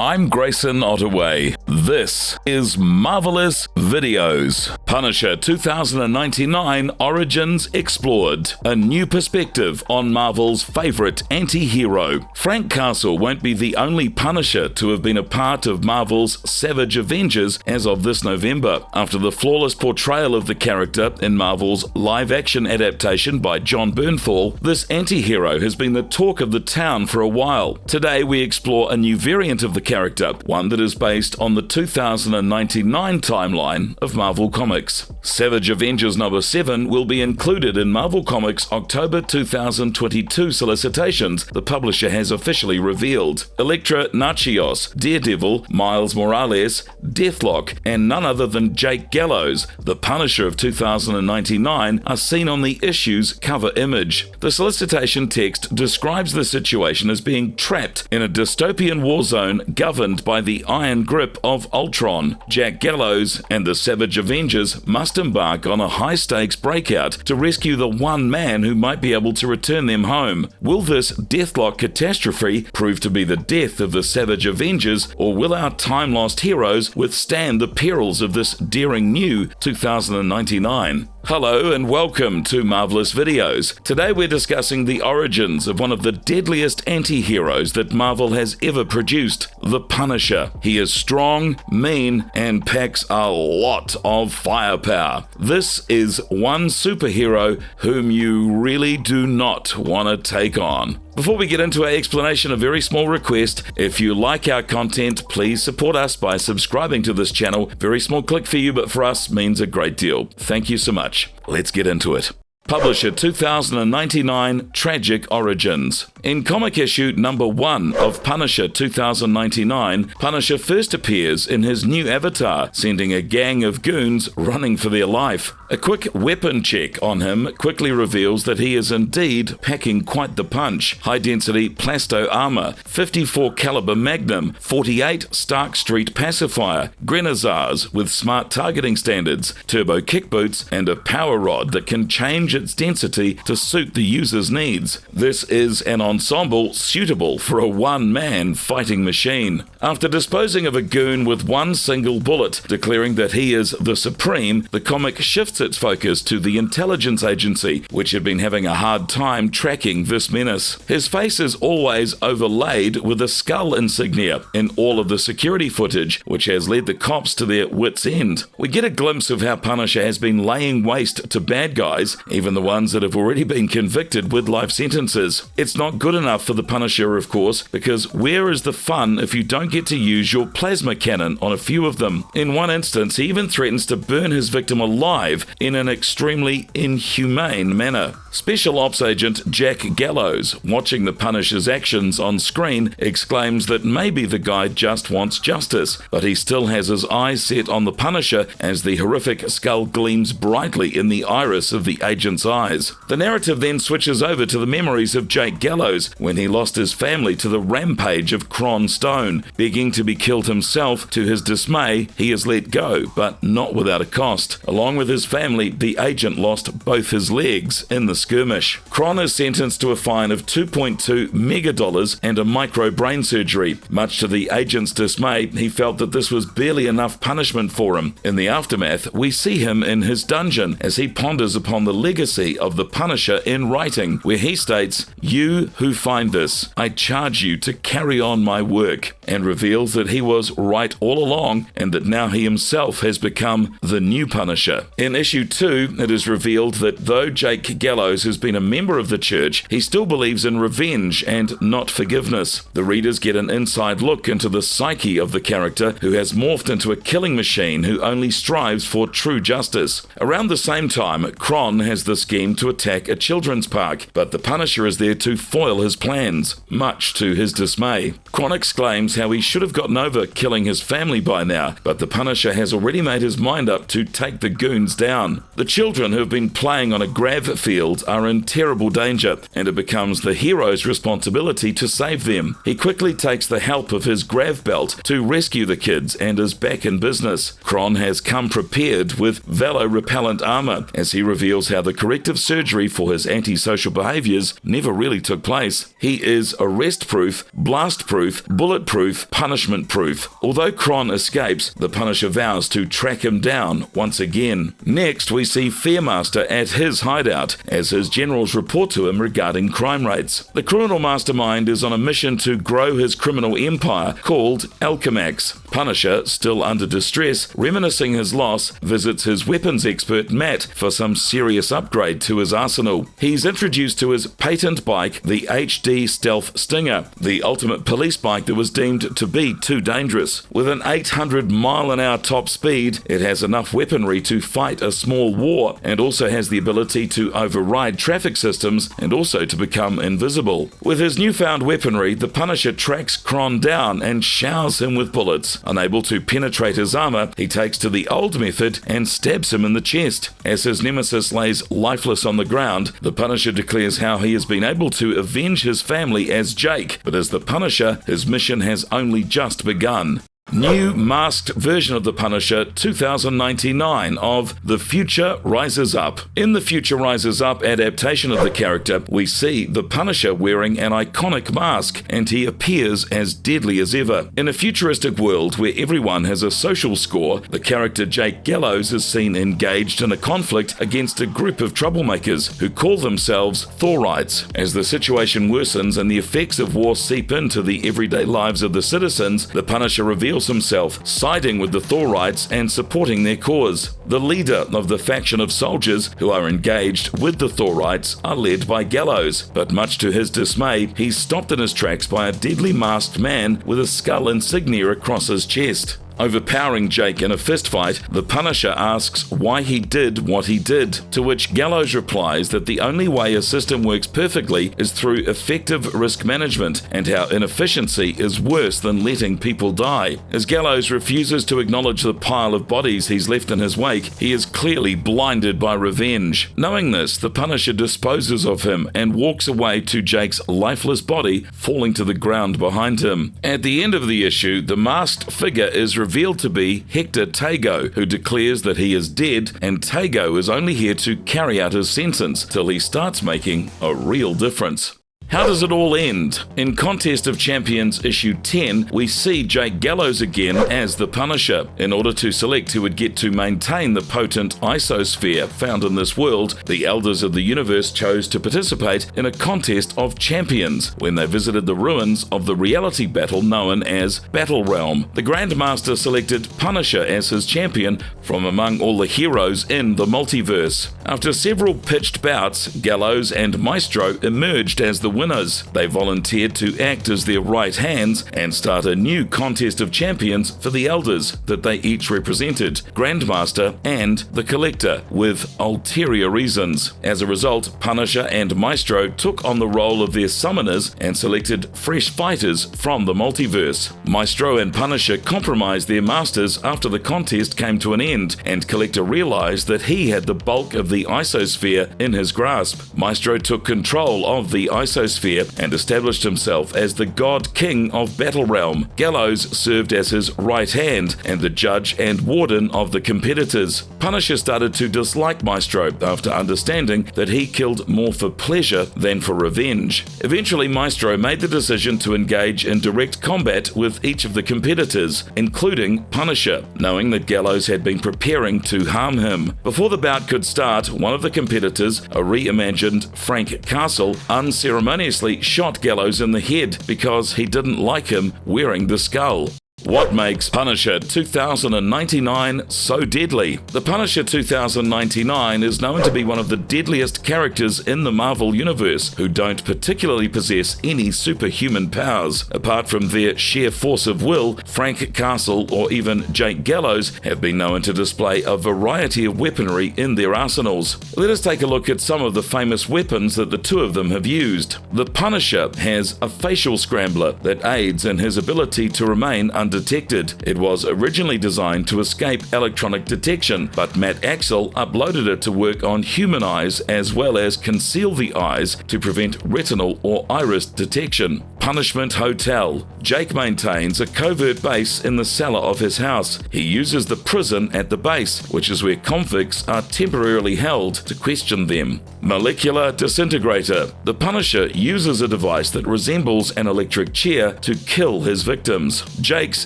I'm Grayson Ottaway. This is Marvelous Videos. Punisher 2099 Origins Explored. A new perspective on Marvel's favorite anti-hero. Frank Castle won't be the only Punisher to have been a part of Marvel's Savage Avengers as of this November, after the flawless portrayal of the character in Marvel's live-action adaptation by Jon Bernthal. This anti-hero has been the talk of the town for a while. Today we explore a new variant of the character, one that is based on the 2099 timeline of Marvel Comics. Savage Avengers number 7 will be included in Marvel Comics' October 2022 solicitations, the publisher has officially revealed. Elektra Natchios, Daredevil, Miles Morales, Deathlock, and none other than Jake Gallows, the Punisher of 2099, are seen on the issue's cover image. The solicitation text describes the situation as being trapped in a dystopian war zone governed by the iron grip of Ultron. Jack Gallows and the Savage Avengers must embark on a high-stakes breakout to rescue the one man who might be able to return them home. Will this Deathlock catastrophe prove to be the death of the Savage Avengers, or will our time-lost heroes withstand the perils of this daring new 2099? Hello and welcome to Marvelous Videos. Today we're discussing the origins of one of the deadliest anti-heroes that Marvel has ever produced, the Punisher. He is strong, mean, and packs a lot of firepower. This is one superhero whom you really do not want to take on. Before we get into our explanation, a very small request. If you like our content, please support us by subscribing to this channel. Very small click for you, but for us means a great deal. Thank you so much. Let's get into it. Publisher 2099 Tragic Origins. In comic issue number 1 of Punisher 2099, Punisher first appears in his new avatar, sending a gang of goons running for their life. A quick weapon check on him quickly reveals that he is indeed packing quite the punch. High-density plasto armor, 54 caliber Magnum, 48 Stark Street pacifier, Grenazars with smart targeting standards, turbo kick boots, and a power rod that can change its density to suit the user's needs. This is an ensemble suitable for a one-man fighting machine. After disposing of a goon with one single bullet, declaring that he is the Supreme, the comic shifts its focus to the intelligence agency, which had been having a hard time tracking this menace. His face is always overlaid with a skull insignia in all of the security footage, which has led the cops to their wits' end. We get a glimpse of how Punisher has been laying waste to bad guys, even the ones that have already been convicted with life sentences. It's not good enough for the Punisher, of course, because where is the fun if you don't get to use your plasma cannon on a few of them? In one instance, he even threatens to burn his victim alive in an extremely inhumane manner. Special Ops Agent Jack Gallows, watching the Punisher's actions on screen, exclaims that maybe the guy just wants justice, but he still has his eyes set on the Punisher as the horrific skull gleams brightly in the iris of the agent's eyes. The narrative then switches over to the memories of Jake Gallows when he lost his family to the rampage of Kron Stone. Begging to be killed himself, to his dismay, he is let go, but not without a cost. Along with his family, the agent lost both his legs in the skirmish. Kron is sentenced to a fine of $2.2 megadollars and a micro brain surgery. Much to the agent's dismay, he felt that this was barely enough punishment for him. In the aftermath, we see him in his dungeon as he ponders upon the legacy of the Punisher in writing, where he states, "You who find this, I charge you to carry on my work," and reveals that he was right all along and that now he himself has become the new Punisher. In issue 2, it is revealed that though Jake Gallows has been a member of the church, he still believes in revenge and not forgiveness. The readers get an inside look into the psyche of the character who has morphed into a killing machine who only strives for true justice. Around the same time, Kron has the scheme to attack a children's park, but the Punisher is there to foil his plans, much to his dismay. Kron exclaims how he should have gotten over killing his family by now, but the Punisher has already made his mind up to take the goons down. The children who have been playing on a grav field child are in terrible danger, and it becomes the hero's responsibility to save them. He quickly takes the help of his grav belt to rescue the kids and is back in business. Kron has come prepared with velo-repellent armor as he reveals how the corrective surgery for his antisocial behaviors never really took place. He is arrest-proof, blast-proof, bulletproof, punishment-proof. Although Kron escapes, the Punisher vows to track him down once again. Next, we see Fearmaster at his hideout as his generals report to him regarding crime rates. The criminal mastermind is on a mission to grow his criminal empire called Alchemax. Punisher, still under distress, reminiscing his loss, visits his weapons expert Matt for some serious upgrade to his arsenal. He's introduced to his patent bike, the HD Stealth Stinger, the ultimate police bike that was deemed to be too dangerous. With an 800-mile-an-hour top speed, it has enough weaponry to fight a small war, and also has the ability to override traffic systems and also to become invisible. With his newfound weaponry, the Punisher tracks Kron down and showers him with bullets. Unable to penetrate his armor, he takes to the old method and stabs him in the chest. As his nemesis lays lifeless on the ground, the Punisher declares how he has been able to avenge his family as Jake, but as the Punisher, his mission has only just begun. New masked version of the Punisher 2099 of The Future Rises Up. In The Future Rises Up adaptation of the character, we see the Punisher wearing an iconic mask, and he appears as deadly as ever. In a futuristic world where everyone has a social score, the character Jake Gallows is seen engaged in a conflict against a group of troublemakers who call themselves Thorites. As the situation worsens and the effects of war seep into the everyday lives of the citizens, the Punisher reveals himself siding with the Thorites and supporting their cause. The leader of the faction of soldiers who are engaged with the Thorites are led by Gallows, but much to his dismay, he's stopped in his tracks by a deadly masked man with a skull insignia across his chest. Overpowering Jake in a fistfight, the Punisher asks why he did what he did, to which Gallows replies that the only way a system works perfectly is through effective risk management, and how inefficiency is worse than letting people die. As Gallows refuses to acknowledge the pile of bodies he's left in his wake, he is clearly blinded by revenge. Knowing this, the Punisher disposes of him and walks away to Jake's lifeless body falling to the ground behind him. At the end of the issue, the masked figure is revealed to be Hector Tago, who declares that he is dead, and Tago is only here to carry out his sentence till he starts making a real difference. How does it all end? In Contest of Champions issue 10, we see Jake Gallows again as the Punisher. In order to select who would get to maintain the potent isosphere found in this world, the Elders of the Universe chose to participate in a Contest of Champions when they visited the ruins of the reality battle known as Battle Realm. The Grandmaster selected Punisher as his champion from among all the heroes in the multiverse. After several pitched bouts, Gallows and Maestro emerged as the winners. They volunteered to act as their right hands and start a new Contest of Champions for the Elders that they each represented, Grandmaster and the Collector, with ulterior reasons. As a result, Punisher and Maestro took on the role of their summoners and selected fresh fighters from the multiverse. Maestro and Punisher compromised their masters after the contest came to an end, and Collector realized that he had the bulk of the isosphere in his grasp. Maestro took control of the isosphere and established himself as the God King of Battle Realm. Gallows served as his right hand and the judge and warden of the competitors. Punisher started to dislike Maestro after understanding that he killed more for pleasure than for revenge. Eventually, Maestro made the decision to engage in direct combat with each of the competitors, including Punisher, knowing that Gallows had been preparing to harm him. Before the bout could start, one of the competitors, a reimagined Frank Castle, unceremoniously shot Gallows in the head because he didn't like him wearing the skull. What makes Punisher 2099 so deadly? The Punisher 2099 is known to be one of the deadliest characters in the Marvel Universe who don't particularly possess any superhuman powers. Apart from their sheer force of will, Frank Castle or even Jake Gallows have been known to display a variety of weaponry in their arsenals. Let us take a look at some of the famous weapons that the two of them have used. The Punisher has a facial scrambler that aids in his ability to remain under undetected. It was originally designed to escape electronic detection, but Matt Axel uploaded it to work on human eyes as well as conceal the eyes to prevent retinal or iris detection. Punishment Hotel. Jake maintains a covert base in the cellar of his house. He uses the prison at the base, which is where convicts are temporarily held to question them. Molecular Disintegrator. The Punisher uses a device that resembles an electric chair to kill his victims. Jake's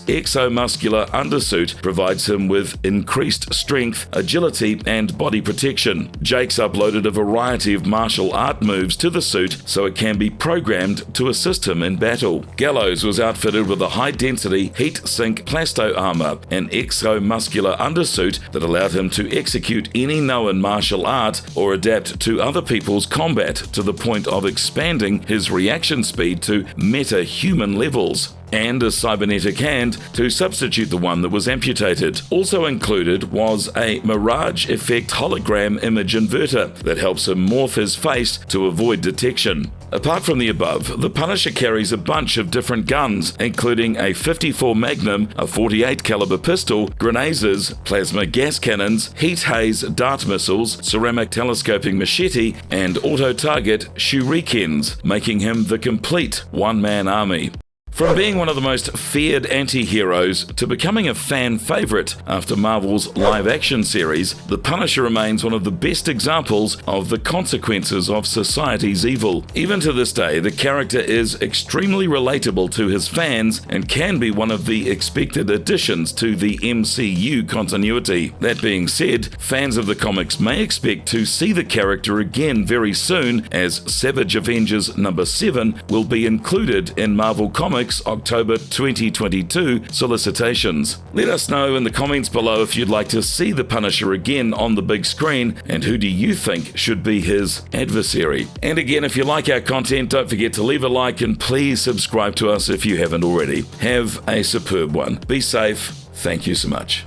exomuscular undersuit provides him with increased strength, agility, and body protection. Jake's uploaded a variety of martial art moves to the suit so it can be programmed to assist him in battle. Gallows was outfitted with a high-density heat-sink plasto armor, an exomuscular undersuit that allowed him to execute any known martial art or adapt to other people's combat to the point of expanding his reaction speed to meta-human levels, and a cybernetic hand to substitute the one that was amputated. Also included was a Mirage Effect hologram image inverter that helps him morph his face to avoid detection. Apart from the above, the Punisher carries a bunch of different guns, including a 54 Magnum, a 48 caliber pistol, grenades, plasma gas cannons, heat haze dart missiles, ceramic telescoping machete, and auto-target shurikens, making him the complete one-man army. From being one of the most feared anti-heroes to becoming a fan favorite after Marvel's live-action series, the Punisher remains one of the best examples of the consequences of society's evil. Even to this day, the character is extremely relatable to his fans and can be one of the expected additions to the MCU continuity. That being said, fans of the comics may expect to see the character again very soon, as Savage Avengers #7 will be included in Marvel Comics October 2022 solicitations. Let us know in the comments below if you'd like to see the Punisher again on the big screen, and who do you think should be his adversary. And again, if you like our content, don't forget to leave a like and please subscribe to us if you haven't already. Have a superb one. Be safe. Thank you so much.